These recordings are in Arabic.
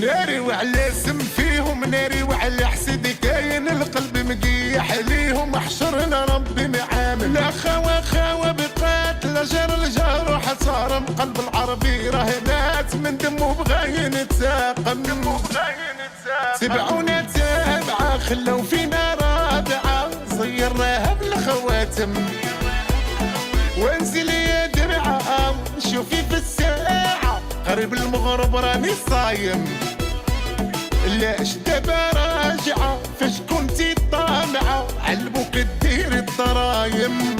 ناري وعلى سم فيهم، ناري وعلى حسد كاين القلب مقيح ليهم، احشرنا ربي معامل. لا خوا خوا بقات لا جار الجار وحصارم، قلب العربي راه مات من دمه بغا ينتساقم، دمه بغا ينتساقم. سبعونا تابعة خلو فينا رابعة، صيرناها بالخواتم وانزل يا درعة شوفي في الساعة، قريب المغرب راني صايم. لاش دابا راجعة فاش كنتي طامعة، علبوك دير الضرايم.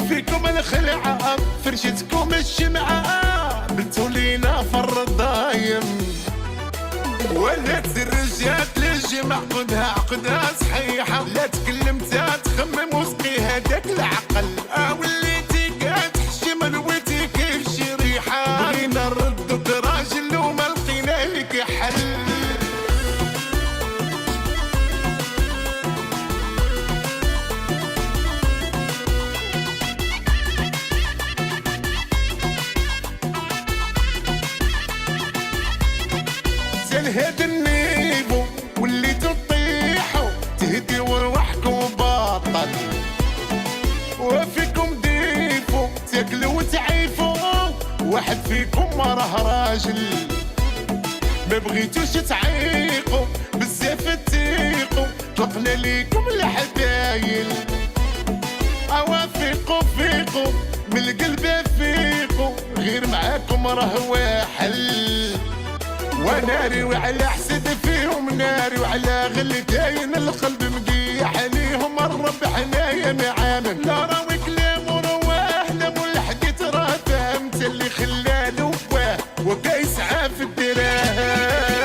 فيكم الخلعة فرشتكم الشمعة، بنتو لينا في الرضايم. ولات الرجال للجمع عقدها عقدها صحيحة، لا تكلمتها تخمم وسقيها داك العقل. وليتي كتحشم نويتي كيف شريحة، بغينا نردك راجل وما لقينا لك حل. هاد النيفو واللي تطيحوا تهدي وروحكم باطل، وفيكم ديفو تاكلوا وتعيفوا، واحد فيكم ما راه راجل. ما بغيتوش تعيقوا بزاف تيقوا، طلقنا ليكم الحبايل. اوافقوا فيقوا من القلب فيقوا، غير معاكم راه واحل. وناري وعلى حسد فيهم، ناري وعلى غل كاين القلب مقيح عليهم، الرب حنايا معامل. لا راوي كلام ورواه لا ملحقت راه فهمت اللي خلالو واه وكيسعى في الدراهم.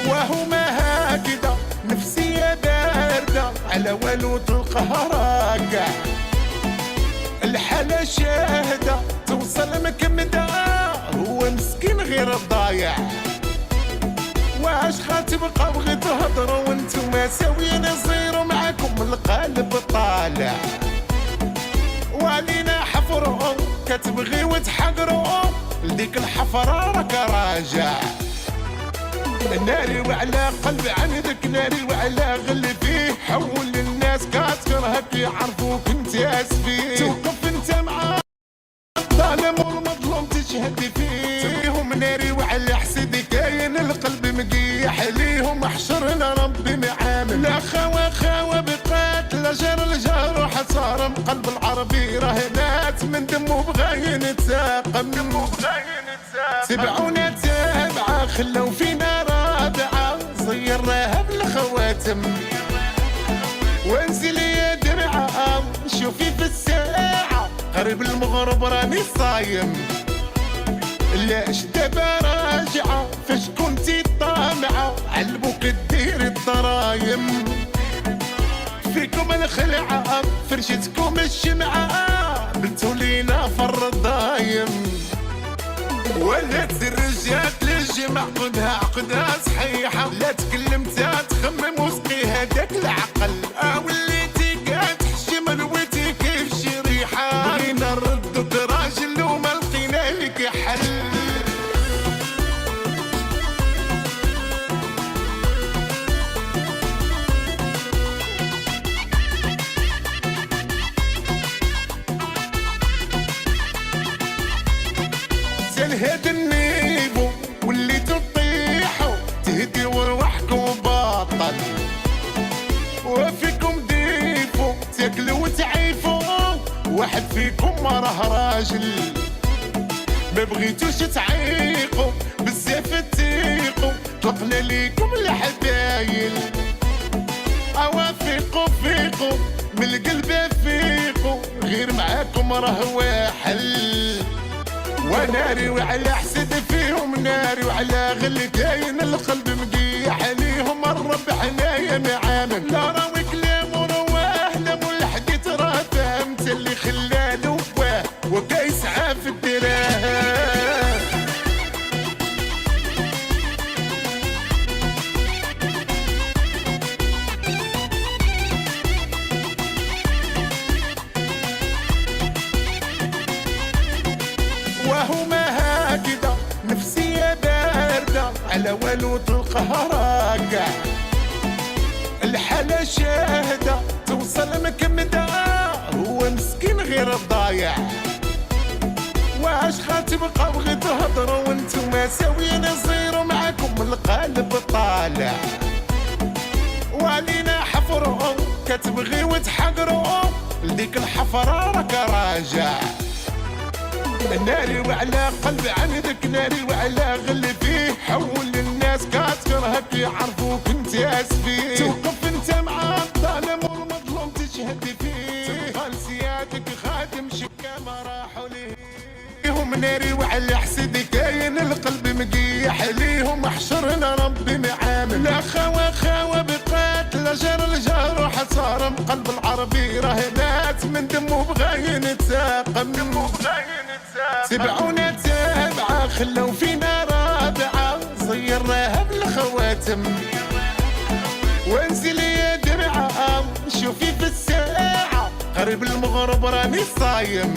وهما هكذا نفسية باردة، على والو تلقاها راكع. الحالة شاهدة توصل مكمدة، هو مسكين غير ضايع. واش غتبقى بغي تهضروا وانتوما ساويين يصيروا معاكم القلب طالع. وعلينا حفروا كتبغي وتحقروا، لديك الحفرة راك راجع. ناري وعلى قلب عندك، ناري وعلى غل فيه، حول الناس كتكرهك يعرفوك انت اسفيه. توقف انت مع الظالم والمظلوم تشهد فيهم، ناري وعلى حسد كاين القلب مقيح ليهم، احشرنا ربي معامل. لا خوا خوا بقات لا جار الجار وحصارم، قلب العربي راه مات من دمه بغا ينتساقم، دمه بغا ينتساقم. سبعونا تابعة خلو فينا رابعة، صيرناها بالخواتم وانزل يا درعة شوفي في الساعة، قريب المغرب راني صايم. لاش دابا راجعة فاش كنتي طامعة، علبوك دير الضرايم. فيكم الخلعة فرشتكم الشمعة، بنتو لينا في الرضايم. ولات الرجال للجمع عقدها عقدها صحيحة، لا تكلمتها تخمم وسقيها داك العقل. وليتي كتحشم نويتي كيف شريحة، بغينا نردك راجل وما لقينا لك حل. هاد النيفو واللي تطيحوا تهدي وروحكم باطل، وفيكم ديفو تاكلوا وتعيفوا، واحد فيكم ما راه راجل. ما بغيتوش تعيقوا بزاف تيقوا، طلقنا ليكم الحبايل. اوافقوا فيقوا من القلب فيقوا، غير معاكم راه واحل. وناري وعلى حسد فيهم، ناري وعلى غل كاين القلب مقيح عليهم، الرب حنايا معامل. لا راوي كلام ورواه لا ملحقت راه فهمت اللي خلالو واه وكيسعى في الدراهم. على والو تلقاه راكع. الحالة شاهدة توصل مكمدة، هو مسكين غير ضايع. واش غتبقاو غير تهضروا وانتم ساويين زيرو، معاكم القلب طالع. وعلينا حفروا كتبغيو تحقروا، لديك الحفرة راك راجع. ناري وعلى قلبي عندك ناري وعلى غل فيه، حول الناس كتكرهك يعرفوك انت اسفي. توقف انت مع الظالم والمظلوم تشهد فيه، تبقى لسيادك خادم شكامة راحوا ليهم. ناري وعلى حسدي كاين القلب مقيح ليهم، احشرنا ربي معامل. لا خوا بقات لا جار الجار وحصارم، قلب العربي راه مات من دمه بغا ينتاقم. سبعونا تابعة خلو فينا رابعة، صيرناها بالخواتم. وانزل يا درعة شوفي في الساعة، قريب المغرب راني صايم.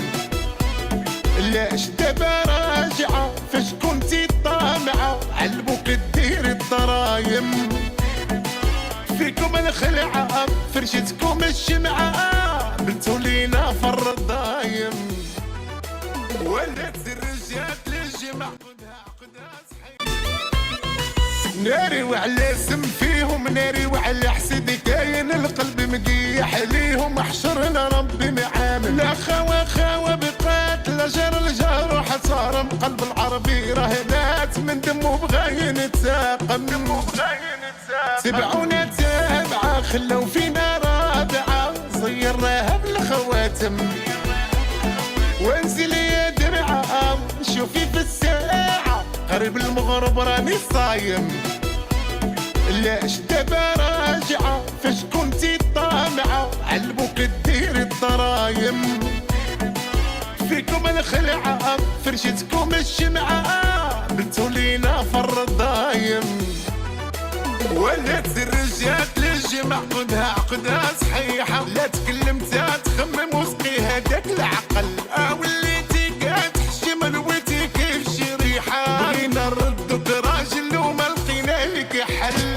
لاش دابا راجعة فاش كنتي طامعة، علبوك دير الضرايم. فيكم الخلعة فرشتكم الشمعة، بنتو لينا فر الضايم. ولات الرجال للجمع قدها صحيح. ناري وعلى سم فيهم ناري وعلى حسد كاين القلب مقيح ليهم، احشرنا ربي معامل. لا خوا بقات لا جار الجار وحصارم، قلب العربي راه مات من دمه بغا ينتاقم. سبعونا تابعة خلو فينا رابعة، صيرناها بالخواتم. وانزل يا درعة شوفي في الساعة، قريب المغرب راني صايم. لاش دابا راجعة فاش كنتي طامعة، علبوك دير الضرايم. فيكم الخلعة فرشتكم الشمعة، بنتو لينا فر الضايم. ولات الرجال للجمع قدها صحيحة، لا تكلمت تخمم وسقي هداك العقل. وليتي كتحشم لويتي كيف شريحة، بغينا نردك راجل وما لقينا لك حل.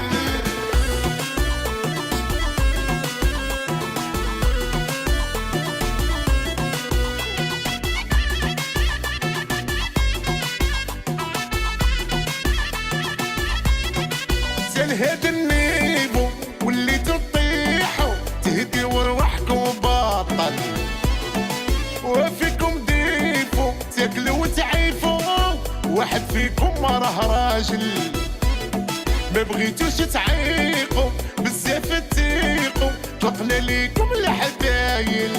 هاد النيفو واللي تطيحوا تهدي وروحكم باطل، وفيكم ديفو تاكلوا وتعيفوا، واحد فيكم ما راه راجل. ما بغيتوش تعيقوا بزاف تيقوا، طلقنا ليكم الحبايل.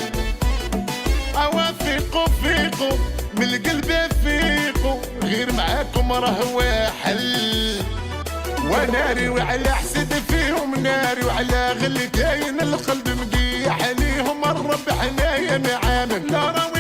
اوافقوا فيقوا من القلب فيقوا، غير معاكم راه واحل. وناري وعلى حسد فيهم ناري وعلى غل كاين القلب مقيح ليهم، الرب حنايا معامل. لا